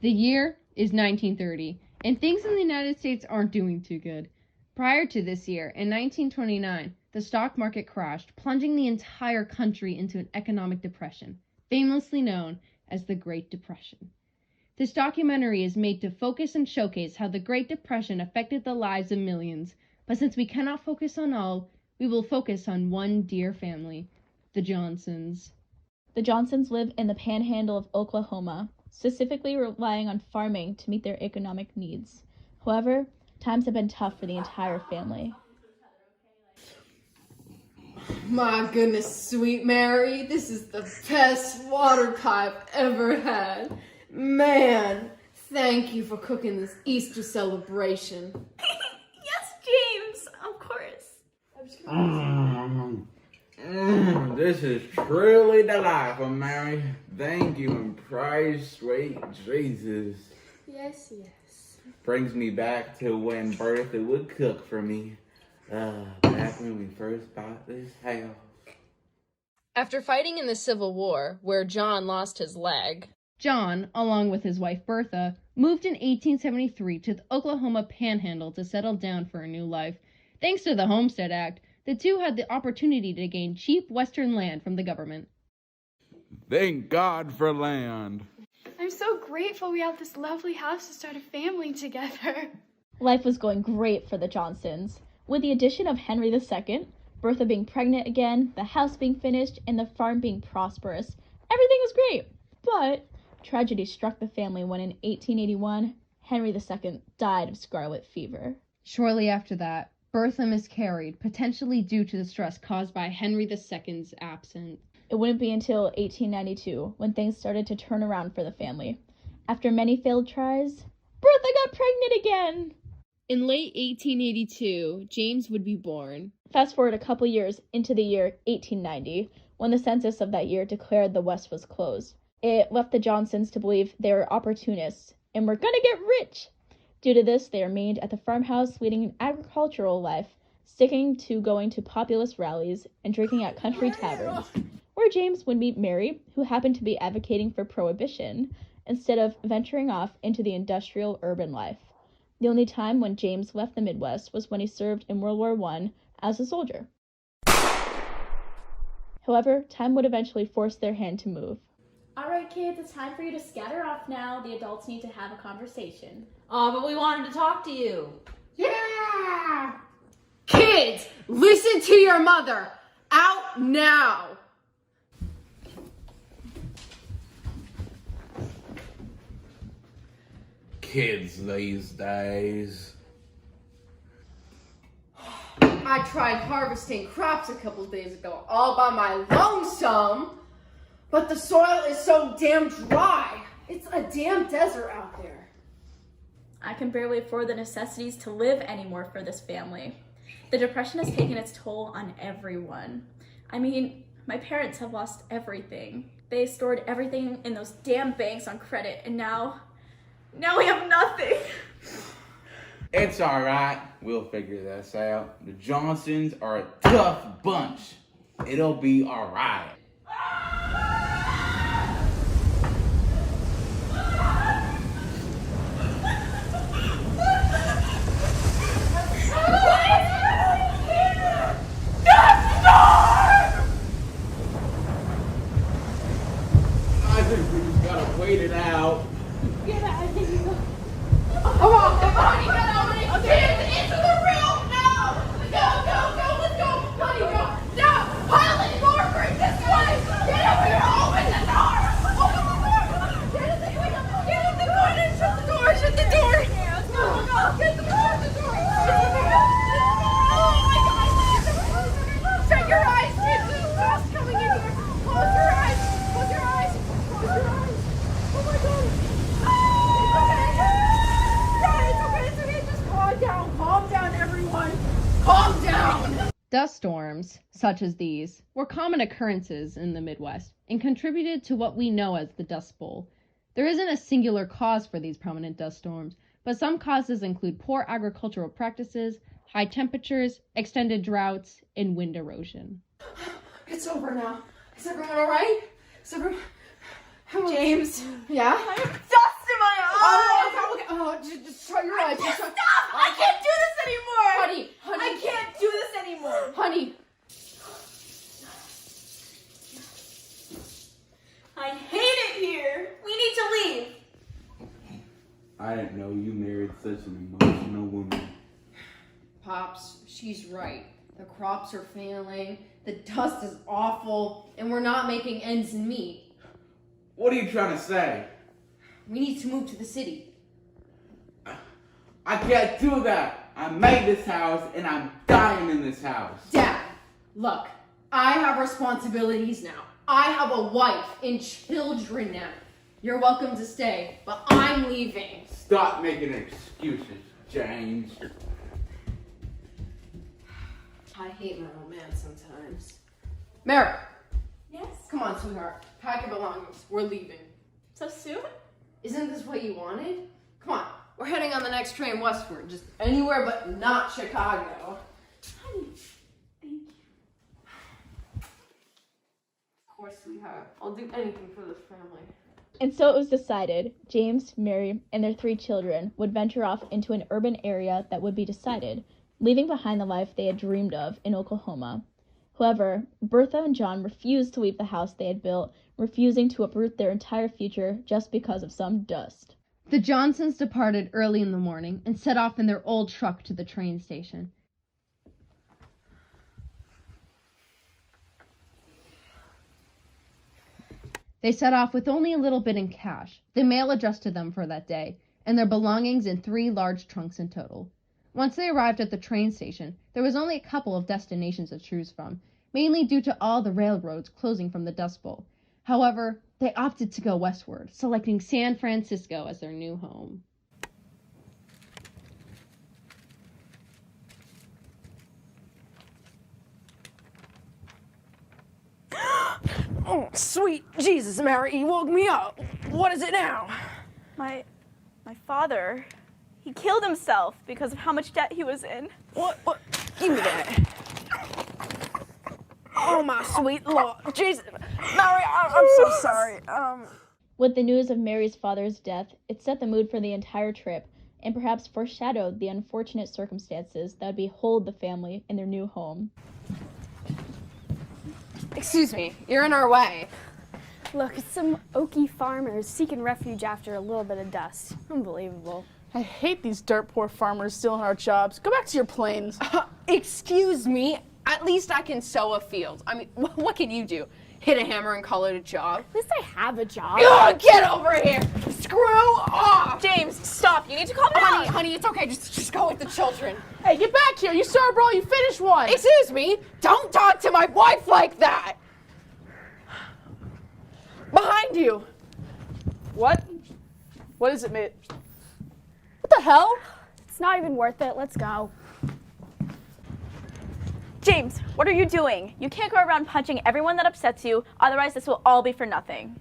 The year is 1930, and things in the United States aren't doing too good. Prior to this year, in 1929, the stock market crashed, plunging the entire country into an economic depression, famously known as the Great Depression. This documentary is made to focus and showcase how the Great Depression affected the lives of millions, but since we cannot focus on all, we will focus on one dear family, the Johnsons. The Johnsons live in the panhandle of Oklahoma, specifically relying on farming to meet their economic needs. However, times have been tough for the entire family. My goodness, sweet Mary, this is the best water pie I've ever had. Man, thank you for cooking this Easter celebration. Yes, James, of course. This is truly delightful, Mary. Thank you and praise sweet Jesus. Yes, yes. Brings me back to when Bertha would cook for me. Back when we first bought this house. After fighting in the Civil War, where John lost his leg, John, along with his wife Bertha, moved in 1873 to the Oklahoma Panhandle to settle down for a new life. Thanks to the Homestead Act, the two had the opportunity to gain cheap western land from the government. Thank God for land. I'm so grateful we have this lovely house to start a family together. Life was going great for the Johnsons. With the addition of Henry II, Bertha being pregnant again, the house being finished, and the farm being prosperous, everything was great. But tragedy struck the family when in 1881, Henry II died of scarlet fever. Shortly after that, Bertha miscarried, potentially due to the stress caused by Henry II's absence. It wouldn't be until 1892 when things started to turn around for the family. After many failed tries, Bertha got pregnant again! In late 1882, James would be born. Fast forward a couple years into the year 1890, when the census of that year declared the West was closed. It left the Johnsons to believe they were opportunists and were gonna get rich. Due to this, they remained at the farmhouse leading an agricultural life, sticking to going to populist rallies and drinking at country taverns, where James would meet Mary, who happened to be advocating for prohibition, instead of venturing off into the industrial urban life. The only time when James left the Midwest was when he served in World War I as a soldier. However, time would eventually force their hand to move. All right, kids, it's time for you to scatter off now. The adults need to have a conversation. Oh, but we wanted to talk to you. Yeah! Kids, listen to your mother. Out now. Kids these days. I tried harvesting crops a couple days ago all by my lonesome, but the soil is so damn dry. It's a damn desert out there. I can barely afford the necessities to live anymore for this family. The depression has taken its toll on everyone. I mean, my parents have lost everything. They stored everything in those damn banks on credit, and now we have nothing. It's alright. We'll figure this out. The Johnsons are a tough bunch. It'll be alright. I think we just gotta wait it out. Come on, you gotta open it. Kids, into the room now. Go, let's go. Honey, go. No, Pilot, door, bring this way. Get up here, open the door. Open the door. Get the door and shut the door. Shut the door. Let's go. Get the door. Oh my God. Shut your eyes, kids. There's fast coming in here. Close your eyes. Close your eyes. Close your eyes. Oh my God. It's okay. Just calm down. Calm down, everyone. Calm down. Dust storms, such as these, were common occurrences in the Midwest and contributed to what we know as the Dust Bowl. There isn't a singular cause for these prominent dust storms, but some causes include poor agricultural practices, high temperatures, extended droughts, and wind erosion. It's over now. Is everyone all right? Is everyone... James. Yeah? I have dust in my Just shut your eyes. Stop! I can't do this anymore! Honey, I can't do this anymore! honey. I hate it here! We need to leave! I didn't know you married such an emotional woman. Pops, she's right. The crops are failing, the dust is awful, and we're not making ends meet. What are you trying to say? We need to move to the city. I can't do that. I made this house and I'm dying in this house. Dad, look, I have responsibilities now. I have a wife and children now. You're welcome to stay, but I'm leaving. Stop making excuses, James. I hate my old man sometimes. Mary, Yes? come on, sweetheart. Pack your belongings. We're leaving. So soon? Isn't this what you wanted? Come on. We're heading on the next train westward. Just anywhere but not Chicago. Honey, thank you. Of course, sweetheart. I'll do anything for this family. And so it was decided James, Mary, and their 3 children would venture off into an urban area that would be decided, leaving behind the life they had dreamed of in Oklahoma. However, Bertha and John refused to leave the house they had built, refusing to uproot their entire future just because of some dust. The Johnsons departed early in the morning and set off in their old truck to the train station. They set off with only a little bit in cash, the mail addressed to them for that day, and their belongings in 3 large trunks in total. Once they arrived at the train station, there was only a couple of destinations to choose from, mainly due to all the railroads closing from the Dust Bowl. However, they opted to go westward, selecting San Francisco as their new home. Oh, sweet Jesus, Mary, you woke me up. What is it now? My father, he killed himself because of how much debt he was in. What? Give me that. Oh, my sweet Lord. Jesus. Mary, I'm so sorry. With the news of Mary's father's death, it set the mood for the entire trip, and perhaps foreshadowed the unfortunate circumstances that would behold the family in their new home. Excuse me, you're in our way. Look, it's some Okie farmers seeking refuge after a little bit of dust. Unbelievable. I hate these dirt poor farmers stealing our jobs. Go back to your plains. Excuse me, at least I can sow a field. I mean, what can you do? Hit a hammer and call it a job? At least I have a job. Ugh, get over here! Screw off! James, stop. You need to calm down. Honey, it's okay. Just go with the children. Hey, get back here. You started a brawl. You finished one. Excuse me, don't talk to my wife like that! Behind you! What? What is it, mate? What the hell? It's not even worth it. Let's go. James, what are you doing? You can't go around punching everyone that upsets you, otherwise this will all be for nothing.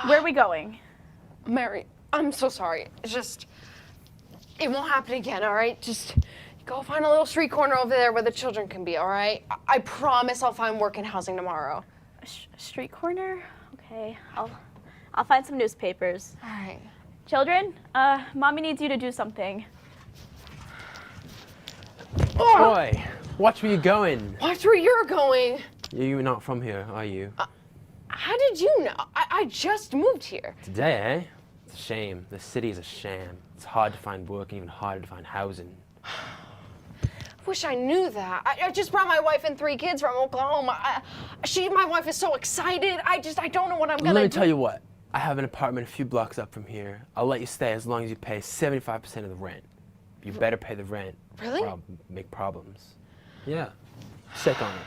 Where are we going? Mary, I'm so sorry. It's just, it won't happen again, all right? Just go find a little street corner over there where the children can be, all right? I promise I'll find work and housing tomorrow. A street corner? Okay, I'll find some newspapers. All right. Children, Mommy needs you to do something. Boy, watch where you're going. Watch where you're going. You're not from here, are you? How did you know? I just moved here. Today, eh? It's a shame. The city is a sham. It's hard to find work and even harder to find housing. Wish I knew that. I just brought my wife and 3 kids from Oklahoma. My wife is so excited. I don't know what I'm gonna do. Let me tell you what. I have an apartment a few blocks up from here. I'll let you stay as long as you pay 75% of the rent. You better pay the rent. Really? Or I'll make problems. Yeah. Check on it.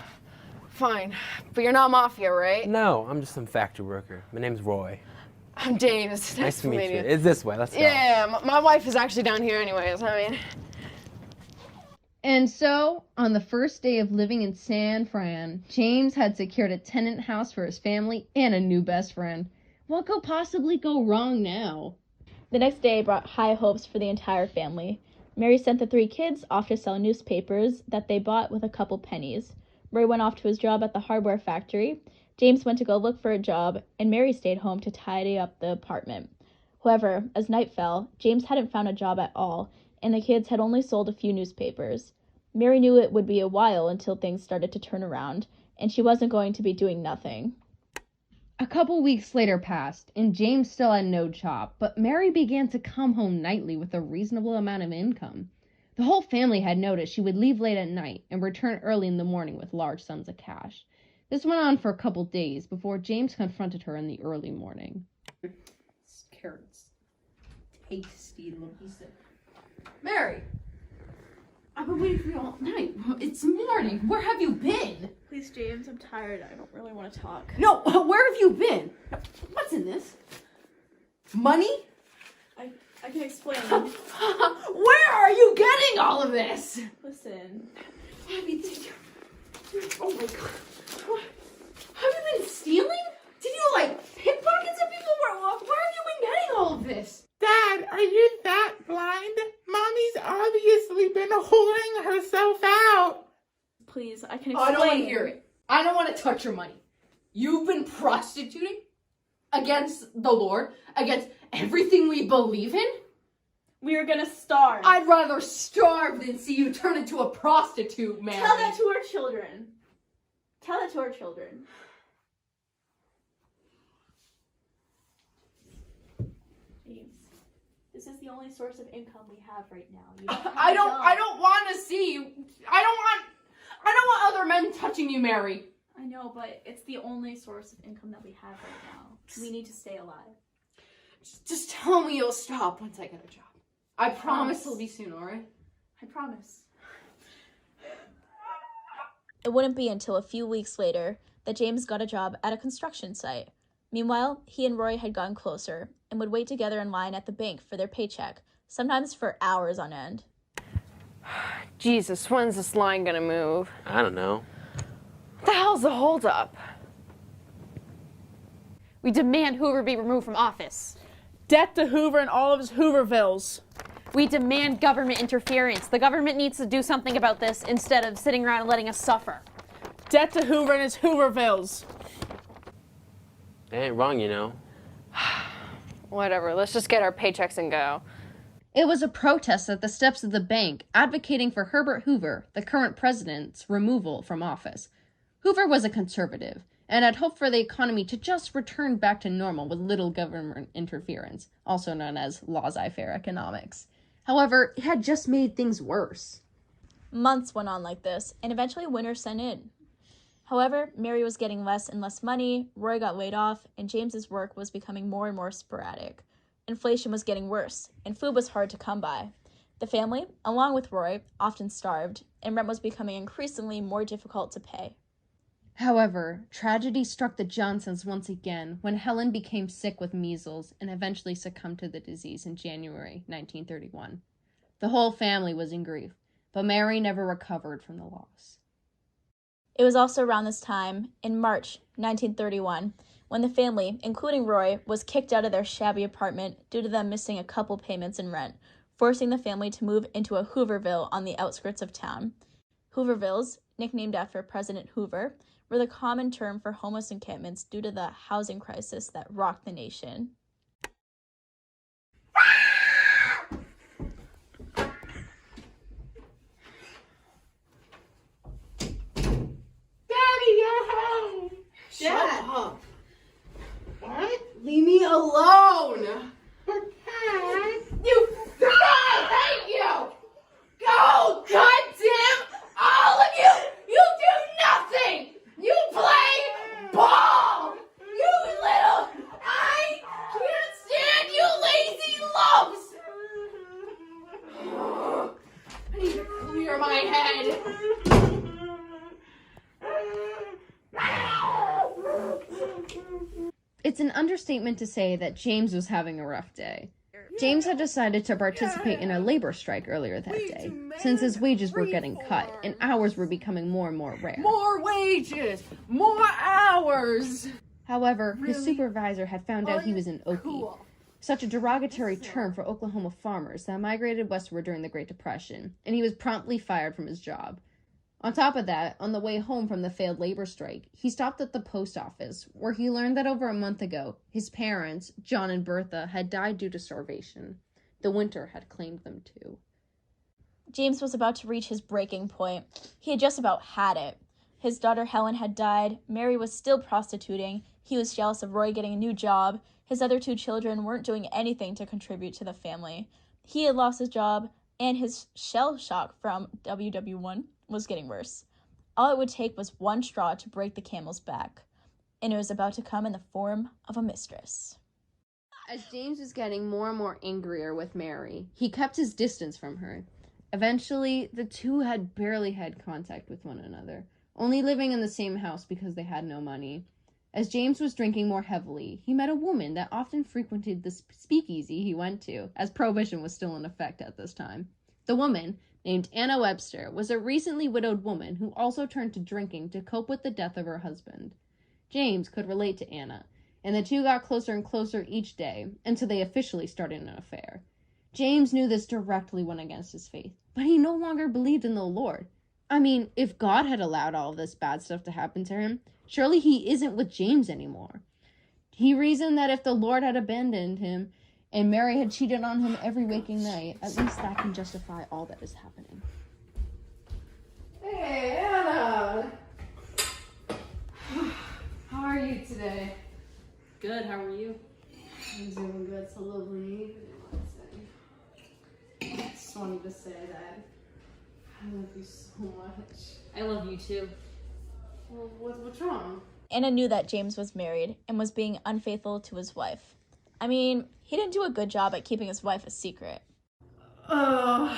Fine, but you're not mafia, right? No, I'm just some factory worker. My name's Roy. I'm James. Nice to meet you. It's this way. Let's go. Yeah, my wife is actually down here anyways. I mean. And so, on the first day of living in San Fran, James had secured a tenant house for his family and a new best friend. What could possibly go wrong now? The next day brought high hopes for the entire family. Mary sent the 3 kids off to sell newspapers that they bought with a couple pennies. Roy went off to his job at the hardware factory. James went to go look for a job, and Mary stayed home to tidy up the apartment. However, as night fell, James hadn't found a job at all, and the kids had only sold a few newspapers. Mary knew it would be a while until things started to turn around, and she wasn't going to be doing nothing. A couple weeks later passed, and James still had no job, but Mary began to come home nightly with a reasonable amount of income. The whole family had noticed she would leave late at night and return early in the morning with large sums of cash. This went on for a couple days before James confronted her in the early morning. Carrots. Tasty little piece of... Mary! I've been waiting for you all night. It's morning. Where have you been? Please, James, I'm tired. I don't really want to talk. No, where have you been? What's in this? Money? I can explain. Where are you getting all of this? Listen. Oh my god. What? Have you been stealing? Did you, like, pickpocket some people? Where have you been getting all of this? Dad, are you that blind? Mommy's obviously been holding herself out. Please, I can explain. I don't want to hear it. I don't want to touch your money. You've been prostituting against the Lord, against everything we believe in. We are gonna starve. I'd rather starve than see you turn into a prostitute, Mary. Tell that to our children. Tell that to our children. James, this is the only source of income we have right now. You don't have I a job. don't want to see you. I don't want other men touching you, Mary. I know, but it's the only source of income that we have right now. We need to stay alive. Just tell me you'll stop once I get a job. I promise it'll be soon, alright? I promise. It wouldn't be until a few weeks later that James got a job at a construction site. Meanwhile, he and Roy had gotten closer and would wait together in line at the bank for their paycheck, sometimes for hours on end. Jesus, when's this line gonna move? I don't know. What the hell's the holdup? We demand Hoover be removed from office. Debt to Hoover and all of his Hoovervilles. We demand government interference. The government needs to do something about this instead of sitting around and letting us suffer. Debt to Hoover and his Hoovervilles. They ain't wrong, you know. Whatever, let's just get our paychecks and go. It was a protest at the steps of the bank advocating for Herbert Hoover, the current president's removal from office. Hoover was a conservative and had hoped for the economy to just return back to normal with little government interference, also known as laissez-faire economics. However, it had just made things worse. Months went on like this, and eventually winter set in. However, Mary was getting less and less money, Roy got laid off, and James's work was becoming more and more sporadic. Inflation was getting worse, and food was hard to come by. The family, along with Roy, often starved, and rent was becoming increasingly more difficult to pay. However, tragedy struck the Johnsons once again when Helen became sick with measles and eventually succumbed to the disease in January 1931. The whole family was in grief, but Mary never recovered from the loss. It was also around this time, in March 1931, when the family, including Roy, was kicked out of their shabby apartment due to them missing a couple payments in rent, forcing the family to move into a Hooverville on the outskirts of town. Hoovervilles, nicknamed after President Hoover, were the common term for homeless encampments due to the housing crisis that rocked the nation. Daddy, you're home! Dad. up! What? Leave me alone! But Dad. You... I hate you! Go, goddamn all of you! You do nothing! You play ball! You little... I can't stand you lazy lumps! I need to clear my head. It's an understatement to say that James was having a rough day. James had decided to participate in a labor strike earlier that day, since his wages were getting cut and hours were becoming more and more rare. More wages! More hours! However, his supervisor had found out he was an Okie, Cool. such a derogatory term for Oklahoma farmers that migrated westward during the Great Depression, and he was promptly fired from his job. On top of that, on the way home from the failed labor strike, he stopped at the post office, where he learned that over a month ago, his parents, John and Bertha, had died due to starvation. The winter had claimed them too. James was about to reach his breaking point. He had just about had it. His daughter Helen had died, Mary was still prostituting, he was jealous of Roy getting a new job, his other 2 children weren't doing anything to contribute to the family. He had lost his job, and his shell shock from WW1 was getting worse. All it would take was one straw to break the camel's back, and it was about to come in the form of a mistress. As James was getting more and more angrier with Mary, he kept his distance from her. Eventually, the two had barely had contact with one another, only living in the same house because they had no money. As James was drinking more heavily, he met a woman that often frequented the speakeasy he went to, as Prohibition was still in effect at this time. The woman, named Anna Webster, was a recently widowed woman who also turned to drinking to cope with the death of her husband. James could relate to Anna, and the two got closer and closer each day, until they officially started an affair. James knew this directly went against his faith, but he no longer believed in the Lord. I mean, if God had allowed all of this bad stuff to happen to him, surely he isn't with James anymore. He reasoned that if the Lord had abandoned him and Mary had cheated on him every waking night, at least that can justify all that is happening. Hey, Anna! How are you today? Good, how are you? I'm doing good. It's a lovely evening, I just wanted to say that I love you so much. I love you too. Well, what's wrong? Anna knew that James was married and was being unfaithful to his wife. I mean, he didn't do a good job at keeping his wife a secret. Oh,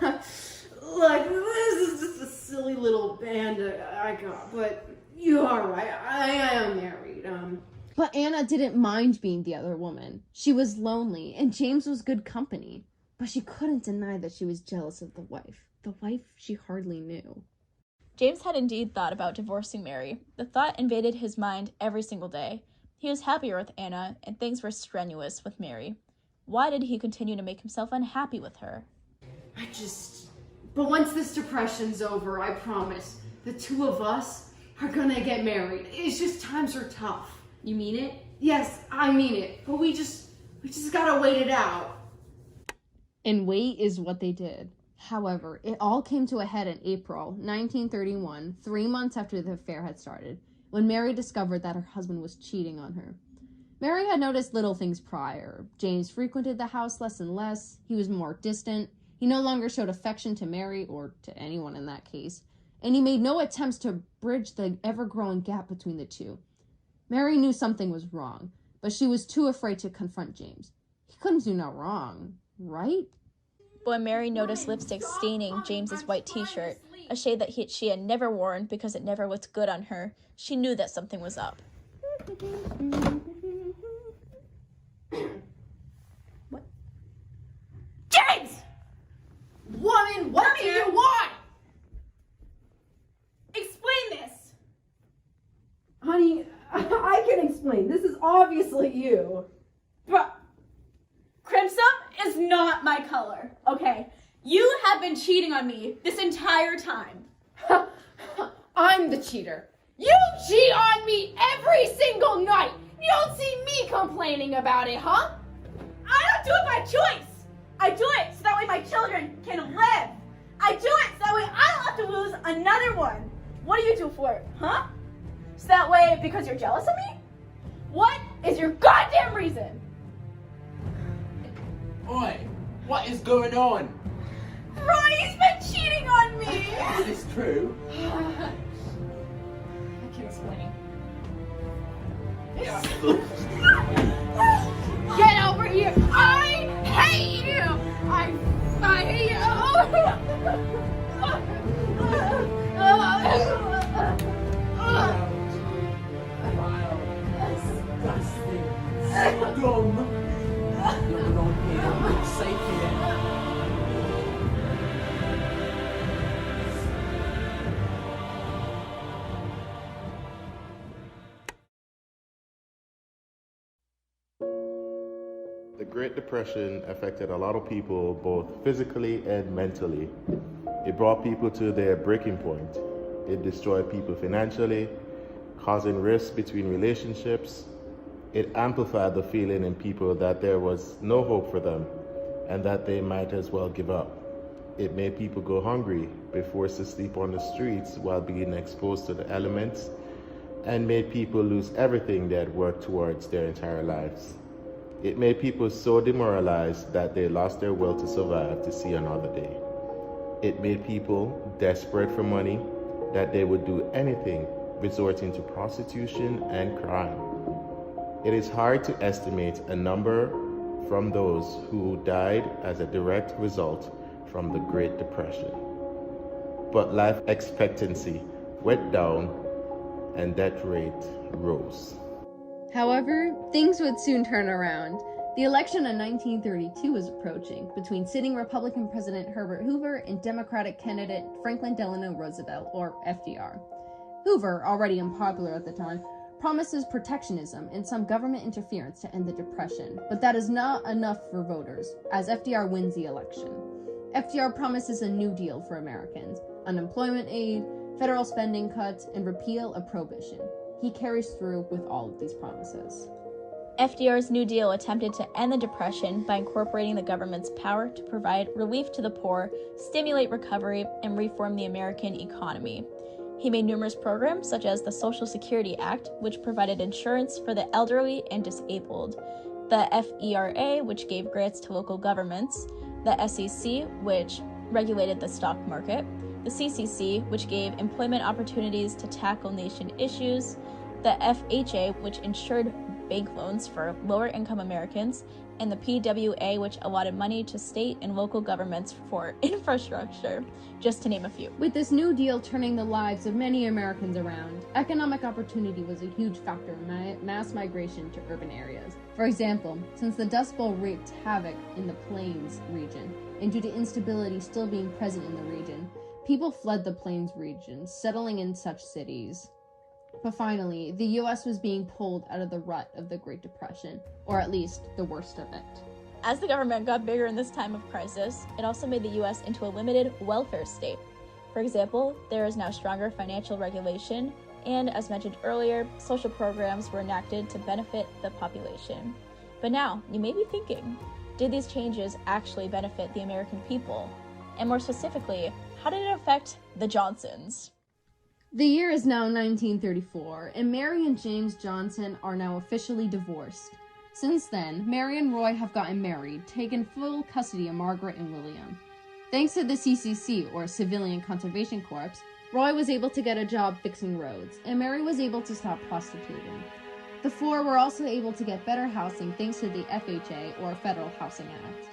like, this is just a silly little band I got, but you are right. I am married. But Anna didn't mind being the other woman. She was lonely, and James was good company. But she couldn't deny that she was jealous of the wife she hardly knew. James had indeed thought about divorcing Mary. The thought invaded his mind every single day. He was happier with Anna, and things were strenuous with Mary. Why did he continue to make himself unhappy with her? But once this depression's over, I promise, the two of us are gonna get married. It's just times are tough. You mean it? Yes, I mean it, but we just gotta wait it out. And wait is what they did. However, it all came to a head in April 1931, 3 months after the affair had started, when Mary discovered that her husband was cheating on her. Mary had noticed little things prior. James frequented the house less and less. He was more distant. He no longer showed affection to Mary, or to anyone in that case. And he made no attempts to bridge the ever-growing gap between the two. Mary knew something was wrong, but she was too afraid to confront James. He couldn't do no wrong, right? But when Mary noticed lipstick staining James's white t-shirt, a shade that she had never worn because it never looked good on her, she knew that something was up. What? James! Woman, what do you want? Explain this! Honey, I can explain. This is obviously you. But crimson is not my color, okay? You have been cheating on me this entire time. I'm the cheater. You cheat on me every single night. You don't see me complaining about it, huh? I don't do it by choice. I do it so that way my children can live. I do it so that way I don't have to lose another one. What do you do for it, huh? So that way, because you're jealous of me? What is your goddamn reason? Oi, what is going on? Ronnie's been cheating on me! Is this true? I can explain. Get over here! I hate you! I hate Disgusting. Scum. You're not here. You're safe here. The Great Depression affected a lot of people both physically and mentally. It brought people to their breaking point. It destroyed people financially, causing rifts between relationships. It amplified the feeling in people that there was no hope for them and that they might as well give up. It made people go hungry, be forced to sleep on the streets while being exposed to the elements, and made people lose everything they had worked towards their entire lives. It made people so demoralized that they lost their will to survive to see another day. It made people desperate for money that they would do anything, resorting to prostitution and crime. It is hard to estimate a number from those who died as a direct result from the Great Depression. But life expectancy went down and death rate rose. However, things would soon turn around. The election in 1932 was approaching between sitting Republican President Herbert Hoover and Democratic candidate Franklin Delano Roosevelt, or FDR. Hoover, already unpopular at the time, promises protectionism and some government interference to end the Depression, but that is not enough for voters, as FDR wins the election. FDR promises a New Deal for Americans, unemployment aid, federal spending cuts, and repeal of prohibition. He carries through with all of these promises. FDR's New Deal attempted to end the Depression by incorporating the government's power to provide relief to the poor, stimulate recovery, and reform the American economy. He made numerous programs such as the Social Security Act, which provided insurance for the elderly and disabled, the FERA, which gave grants to local governments, the SEC, which regulated the stock market, the CCC, which gave employment opportunities to tackle nation issues, the FHA, which insured bank loans for lower-income Americans, and the PWA, which allotted money to state and local governments for infrastructure, just to name a few. With this New Deal turning the lives of many Americans around, economic opportunity was a huge factor in mass migration to urban areas. For example, since the Dust Bowl wreaked havoc in the Plains region, and due to instability still being present in the region, people fled the Plains region, settling in such cities. But finally, the U.S. was being pulled out of the rut of the Great Depression, or at least the worst of it. As the government got bigger in this time of crisis, it also made the U.S. into a limited welfare state. For example, there is now stronger financial regulation, and as mentioned earlier, social programs were enacted to benefit the population. But now, you may be thinking, did these changes actually benefit the American people? And more specifically, how did it affect the Johnsons? The year is now 1934, and Mary and James Johnson are now officially divorced. Since then, Mary and Roy have gotten married, taken full custody of Margaret and William. Thanks to the CCC, or Civilian Conservation Corps, Roy was able to get a job fixing roads, and Mary was able to stop prostituting. The four were also able to get better housing thanks to the FHA, or Federal Housing Act.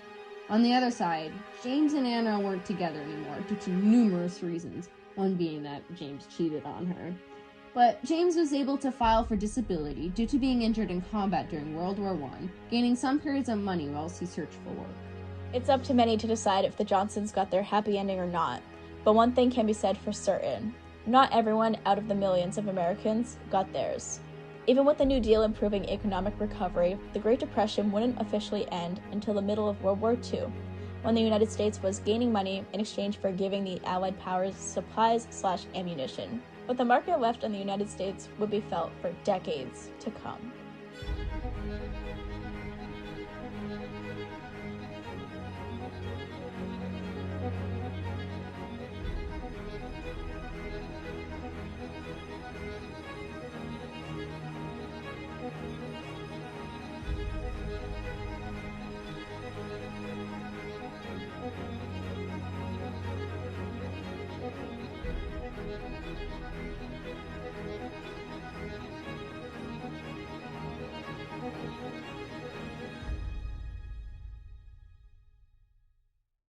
On the other side, James and Anna weren't together anymore due to numerous reasons, one being that James cheated on her. But James was able to file for disability due to being injured in combat during World War I, gaining some periods of money whilst he searched for work. It's up to many to decide if the Johnsons got their happy ending or not, but one thing can be said for certain. Not everyone out of the millions of Americans got theirs. Even with the New Deal improving economic recovery, the Great Depression wouldn't officially end until the middle of World War II, when the United States was gaining money in exchange for giving the Allied powers supplies/ammunition. But the market left on the United States would be felt for decades to come.